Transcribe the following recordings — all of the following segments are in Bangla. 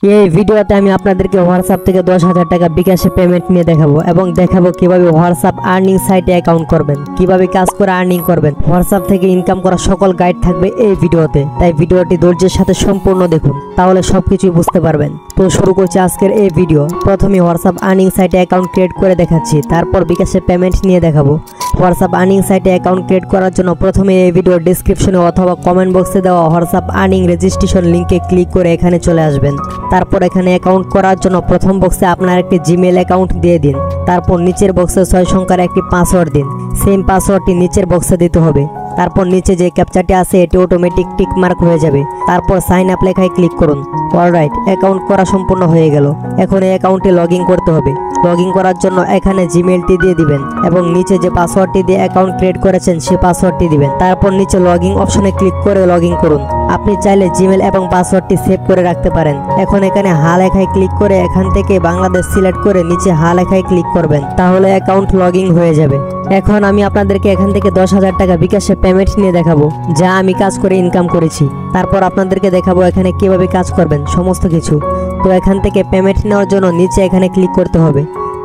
এই ভিডিওতে আমি আপনাদেরকে হোয়াটসঅ্যাপ থেকে 10,000 টাকা বিকাশে পেমেন্ট নিয়ে দেখাবো এবং দেখাবো কিভাবে হোয়াটসঅ্যাপ আর্নিং সাইটে অ্যাকাউন্ট করবেন, কিভাবে কাজ করে আর্নিং করবেন। হোয়াটসঅ্যাপ থেকে ইনকাম করা সকল গাইড থাকবে এই ভিডিওতে, তাই ভিডিওটি ধৈর্যের সাথে সম্পূর্ণ দেখুন, তাহলে সবকিছুই বুঝতে পারবেন। তো শুরু করছি আজকের এই ভিডিও। প্রথমে হোয়াটসঅ্যাপ আর্নিং সাইটে অ্যাকাউন্ট ক্রিয়েট করে দেখাচ্ছি, তারপর বিকাশে পেমেন্ট নিয়ে দেখাবো। হোয়াটসঅ্যাপ আর্নিং সাইটে অ্যাকাউন্ট ক্রিয়েট করার জন্য প্রথমে এই ভিডিওর ডেসক্রিপশনে অথবা কমেন্ট বক্সে দেওয়া হোয়াটসঅ্যাপ আর্নিং রেজিস্ট্রেশন লিঙ্কে ক্লিক করে এখানে চলে আসবেন। তারপর এখানে অ্যাকাউন্ট করার জন্য প্রথম বক্সে আপনার একটি জিমেল অ্যাকাউন্ট দিয়ে দিন। তারপর নিচের বক্সে 6 সংখ্যার একটি পাসওয়ার্ড দিন। সেম পাসওয়ার্ডটি নিচের বক্সে দিতে হবে। তারপর নিচে যে ক্যাপচারটি আছে এটি অটোমেটিক টিক মার্ক হয়ে যাবে। তারপর সাইন আপ লেখায় ক্লিক করুন। অলরাইট, অ্যাকাউন্ট করা সম্পূর্ণ হয়ে গেল। এখন এই অ্যাকাউন্টে লগ ইন করতে হবে। লগ ইন করার জন্য এখানে জিমেলটি দিয়ে দিবেন এবং নিচে যে পাসওয়ার্ডটি দিয়ে অ্যাকাউন্ট ক্রিয়েট করেছেন সেই পাসওয়ার্ডটি দিবেন। তারপর নিচে লগ ইন অপশনে ক্লিক করে লগ ইন করুন। আপনি চাইলে জিমেল এবং পাসওয়ার্ডটি সেভ করে রাখতে পারেন। এখন এখানে হা লেখায় ক্লিক করে এখান থেকে বাংলাদেশ সিলেক্ট করে নিচে হা লেখায় ক্লিক করবেন, তাহলে অ্যাকাউন্ট লগ ইন হয়ে যাবে। এখন আমি আপনাদেরকে এখান থেকে 10,000 টাকা বিকাশে পেমেন্ট নিয়ে দেখাবো, যা আমি কাজ করে ইনকাম করেছি। তারপর আপনাদেরকে দেখাবো এখানে কিভাবে কাজ করবেন সমস্ত কিছু। তো এখান থেকে পেমেন্ট নেওয়ার জন্য নিচে এখানে ক্লিক করতে হবে।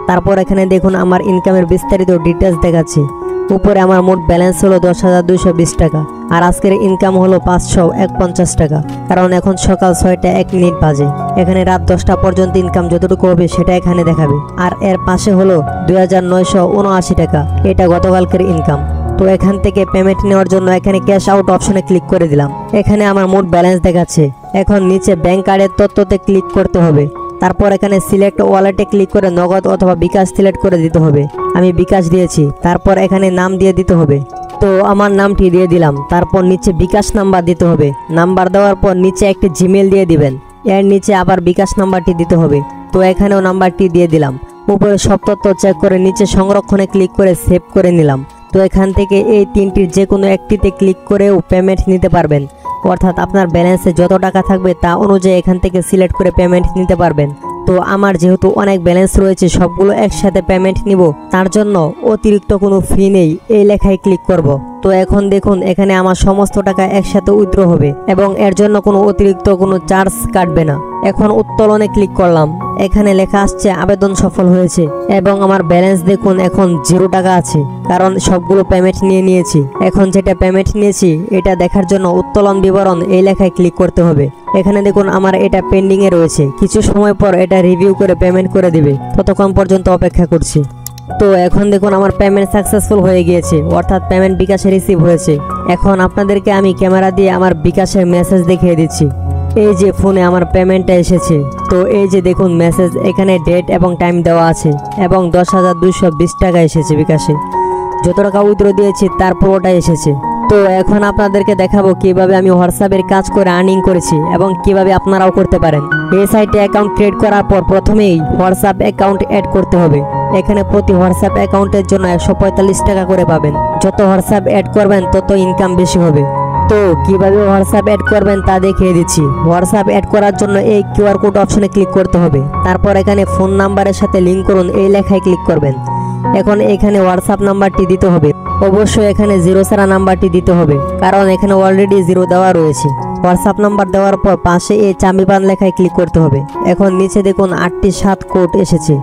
তারপর এখানে দেখুন আমার ইনকামের বিস্তারিত ডিটেলস দেখাচ্ছে। উপরে আমার মোট ব্যালেন্স হলো 10,220 টাকা, আর আজকের ইনকাম হলো 551 টাকা। কারণ এখন সকাল 6টা 1 মিনিট বাজে। এখানে রাত 10টা পর্যন্ত ইনকাম যতটুকু হবে সেটা এখানে দেখাবে। আর এর পাশে হলো 2,979 টাকা, এটা গতকালকের ইনকাম। তো এখান থেকে পেমেন্ট নেওয়ার জন্য এখানে ক্যাশ আউট অপশনে ক্লিক করে দিলাম। এখানে আমার মোট ব্যালেন্স দেখাচ্ছে। এখন নিচে ব্যাংক কার্ডের তথ্যতে ক্লিক করতে হবে। তারপর এখানে সিলেক্ট ওয়ালেটে ক্লিক করে নগদ অথবা বিকাশ সিলেক্ট করে দিতে হবে। আমি বিকাশ দিয়েছি। তারপর এখানে নাম দিয়ে দিতে হবে। তো আমার নামটি দিয়ে দিলাম। তারপর নিচে বিকাশ নাম্বার দিতে হবে। নাম্বার দেওয়ার পর নিচে একটি জিমেল দিয়ে দিবেন। এর নিচে আবার বিকাশ নাম্বারটি দিতে হবে। তো এখানেও নাম্বারটি দিয়ে দিলাম। উপরে সব তথ্য চেক করে নিচে সংরক্ষণে ক্লিক করে সেভ করে নিলাম। তো এখান থেকে এই তিনটির যে কোনো একটিতে ক্লিক করেও পেমেন্ট নিতে পারবেন। অর্থাৎ আপনার ব্যালেন্সে যত টাকা থাকবে তা অনুযায়ী এখান থেকে সিলেক্ট করে পেমেন্ট নিতে পারবেন। তো আমার যেহেতু অনেক ব্যালেন্স রয়েছে, সবগুলো একসাথে পেমেন্ট নিব, তার জন্য অতিরিক্ত কোনো ফি নেই, এই লেখায় ক্লিক করব। তো এখন দেখুন এখানে আমার সমস্ত টাকা একসাথে উইথড্র হবে এবং এর জন্য কোনো অতিরিক্ত কোনো চার্জ কাটবে না। এখন উত্তোলনে ক্লিক করলাম। এখানে লেখা আসছে আবেদন সফল হয়েছে এবং আমার ব্যালেন্স দেখুন এখন 0 টাকা আছে, কারণ সবগুলো পেমেন্ট নিয়ে নিয়েছি। এখন যেটা পেমেন্ট নিয়েছি এটা দেখার জন্য উত্তোলন বিবরণ এই লেখায় ক্লিক করতে হবে। এখানে দেখুন আমার এটা পেন্ডিং এ রয়েছে, কিছু সময় পর এটা রিভিউ করে পেমেন্ট করে দিবে, ততক্ষণ পর্যন্ত অপেক্ষা করছি। তো এখন দেখুন আমার পেমেন্ট সাকসেসফুল হয়ে গিয়েছে, অর্থাৎ পেমেন্ট বিকাশে রিসিভ হয়েছে। এখন আপনাদেরকে আমি ক্যামেরা দিয়ে আমার বিকাশের মেসেজ দেখিয়ে দিচ্ছি। এই যে ফোনে আমার পেমেন্টটা এসেছে। তো এই যে দেখুন মেসেজ, এখানে ডেট এবং টাইম দেওয়া আছে এবং 10,220 টাকা এসেছে বিকাশে। যত টাকা উইথড্র দিয়েছি তার পুরোটাই এসেছে। তো এখন আপনাদেরকে দেখাবো কিভাবে আমি হোয়াটসঅ্যাপের কাজ করে আর্নিং করেছি এবং কিভাবে আপনারাও করতে পারেন। এই সাইটে অ্যাকাউন্ট ক্রিয়েট করার পর প্রথমেই হোয়াটসঅ্যাপ অ্যাকাউন্ট অ্যাড করতে হবে। এখানে প্রতি হোয়াটসঅ্যাপ অ্যাকাউন্টের জন্য 145 টাকা করে পাবেন। যত হোয়াটসঅ্যাপ অ্যাড করবেন তত ইনকাম বেশি হবে। তো কিভাবে হোয়াটসঅ্যাপ অ্যাড করবেন তা দেখিয়ে দিচ্ছি। হোয়াটসঅ্যাপ অ্যাড করার জন্য এই কিউআর কোড অপশনে ক্লিক করতে হবে। তারপর এখানে ফোন নাম্বারের সাথে লিঙ্ক করুন এই লেখায় ক্লিক করবেন। এখন এখানে হোয়াটসঅ্যাপ নাম্বারটি দিতে হবে। অবশ্যই এখানে 0 ছাড়া নাম্বারটি দিতে হবে, কারণ এখানে অলরেডি 0 দেওয়া রয়েছে। হোয়াটসঅ্যাপ নাম্বার দেওয়ার পর পাশে এই চাবিবান লেখায় ক্লিক করতে হবে। এখন নিচে দেখুন 8টি 7 কোড এসেছে,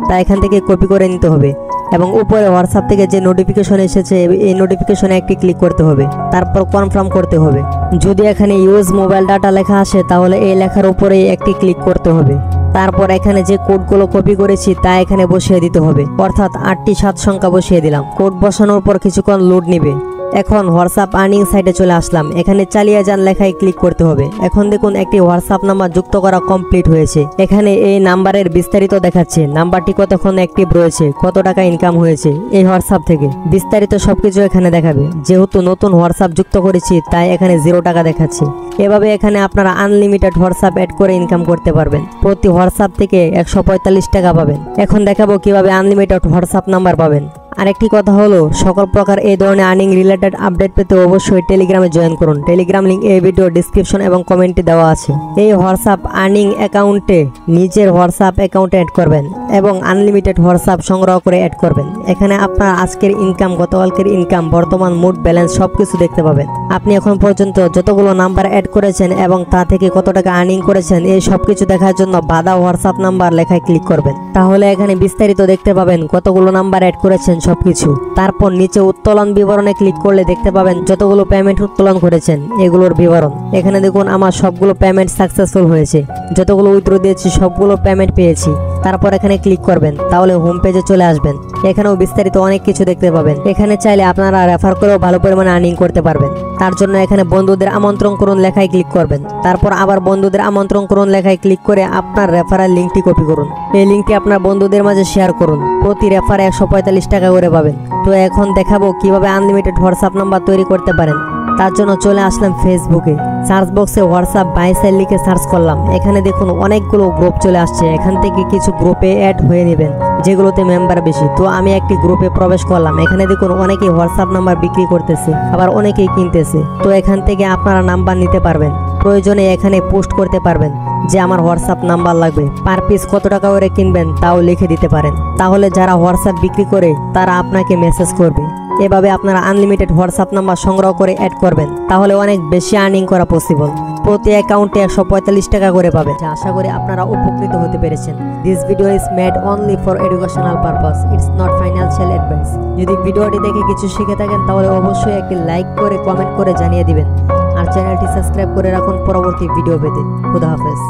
তা এখান থেকে কপি করে নিতে হবে এবং উপরে হোয়াটসঅ্যাপ থেকে যে নোটিফিকেশন এসেছে এই নোটিফিকেশনে একটি ক্লিক করতে হবে। তারপর কনফার্ম করতে হবে। যদি এখানে ইউজ মোবাইল ডাটা লেখা আসে তাহলে এই লেখার উপরে একটি ক্লিক করতে হবে। তারপর এখানে যে কোডগুলো কপি করেছি তা এখানে বসিয়ে দিতে হবে, অর্থাৎ 8টি 7 সংখ্যা বসিয়ে দিলাম। কোড বসানোর পর কিছুক্ষণ লোড নেবে। এখন হোয়াটসঅ্যাপ আর্নিং সাইটে চলে আসলাম। এখানে চালিয়ে যান লেখায় ক্লিক করতে হবে। এখন দেখুন একটি হোয়াটসঅ্যাপ নাম্বার যুক্ত করা কমপ্লিট হয়েছে। এখানে এই নাম্বারের বিস্তারিত দেখাচ্ছে, নাম্বারটি কতক্ষণ অ্যাক্টিভ রয়েছে, কত টাকা ইনকাম হয়েছে এই হোয়াটসঅ্যাপ থেকে, বিস্তারিত সবকিছু এখানে দেখাবে। যেহেতু নতুন হোয়াটসঅ্যাপ যুক্ত করেছি তাই এখানে 0 টাকা দেখাচ্ছে। এভাবে এখানে আপনারা আনলিমিটেড হোয়াটসঅ্যাপ অ্যাড করে ইনকাম করতে পারবেন। প্রতি হোয়াটসঅ্যাপ থেকে 145 টাকা পাবেন। এখন দেখাবো কিভাবে আনলিমিটেড হোয়াটসঅ্যাপ নাম্বার পাবেন। আরেকটি কথা হলো, সকল প্রকার এই ধরনের আর্নিং রিলেটেড আপডেট পেতে অবশ্যই টেলিগ্রামে জয়েন করুন। টেলিগ্রাম লিংক এই ভিডিও ডিসক্রিপশন এবং কমেন্টে দেওয়া আছে। এই হোয়াটসঅ্যাপ আর্নিং অ্যাকাউন্টে নিজের হোয়াটসঅ্যাপ অ্যাকাউন্টে অ্যাড করবেন এবং আনলিমিটেড হোয়াটসঅ্যাপ সংগ্রহ করে অ্যাড করবেন। এখানে আপনার আজকের ইনকাম, গতকালকের ইনকাম, বর্তমান মুড ব্যালেন্স সবকিছু দেখতে পাবেন। আপনি এখন পর্যন্ত যতগুলো নাম্বার অ্যাড করেছেন এবং তা থেকে কত টাকা আর্নিং করেছেন এই সবকিছু দেখার জন্য বাদা হোয়াটসঅ্যাপ নাম্বার লেখায় ক্লিক করবেন। তাহলে এখানে বিস্তারিত দেখতে পাবেন কতগুলো নাম্বার অ্যাড করেছেন সবকিছু। তারপর নিচে উত্তোলন বিবরণে ক্লিক করলে দেখতে পাবেন যতগুলো পেমেন্ট উত্তোলন করেছেন এগুলোর বিবরণ। এখানে দেখুন আমার সবগুলো পেমেন্ট সাকসেসফুল হয়েছে, যতগুলো উইথড্র দিয়েছি সবগুলো পেমেন্ট পেয়েছি। তারপর এখানে ক্লিক করবেন, তাহলে হোম পেজে চলে আসবেন। এখানেও বিস্তারিত অনেক কিছু দেখতে পাবেন। এখানে চাইলে আপনারা রেফার করেও ভালো পরিমাণে আর্নিং করতে পারবেন। তার জন্য এখানে বন্ধুদের আমন্ত্রণ করুন লেখায় ক্লিক করবেন। তারপর আবার বন্ধুদের আমন্ত্রণ করুন লেখায় ক্লিক করে আপনার রেফারেল লিঙ্কটি কপি করুন। এই লিঙ্কটি আপনার বন্ধুদের মাঝে শেয়ার করুন। প্রতি রেফারে 145 টাকা করে পাবেন। তো এখন দেখাবো কিভাবে আনলিমিটেড হোয়াটসঅ্যাপ নাম্বার তৈরি করতে পারেন। তার জন্য চলে আসলাম ফেসবুকে। সার্চ বক্সে হোয়াটসঅ্যাপ বাই সেল লিখে সার্চ করলাম। এখানে দেখুন অনেকগুলো গ্রুপ চলে আসছে। এখান থেকে কিছু গ্রুপে অ্যাড হয়ে নেবেন যেগুলোতে মেম্বার বেশি। তো আমি একটি গ্রুপে প্রবেশ করলাম। এখানে দেখুন অনেকেই হোয়াটসঅ্যাপ নাম্বার বিক্রি করতেছে, আবার অনেকেই কিনতেছে। তো এখান থেকে আপনারা নাম্বার নিতে পারবেন। প্রয়োজনে এখানে পোস্ট করতে পারবেন যে আমার হোয়াটসঅ্যাপ নাম্বার লাগবে। পার পিস কত টাকা করে কিনবেন তাও লিখে দিতে পারেন। তাহলে যারা হোয়াটসঅ্যাপ বিক্রি করে তারা আপনাকে মেসেজ করবে। এভাবে আপনারা আনলিমিটেড হোয়াটসঅ্যাপ নাম্বার সংগ্রহ করে অ্যাড করবেন। তাহলে অনেক বেশি আর্নিং করা পসিবল। প্রতি অ্যাকাউন্টে 145 টাকা করে পাবেন। আশা করি আপনারা উপকৃত হতে পেরেছেন। This video is made only for educational purpose, it's not financial advice. যদি ভিডিওটি দেখে কিছু শিখে থাকেন তাহলে অবশ্যই একটি লাইক করে কমেন্ট করে জানিয়ে দিবেন। আর চ্যানেলটি সাবস্ক্রাইব করে রাখুন পরবর্তী ভিডিও পেতে। খুদা হাফেজ।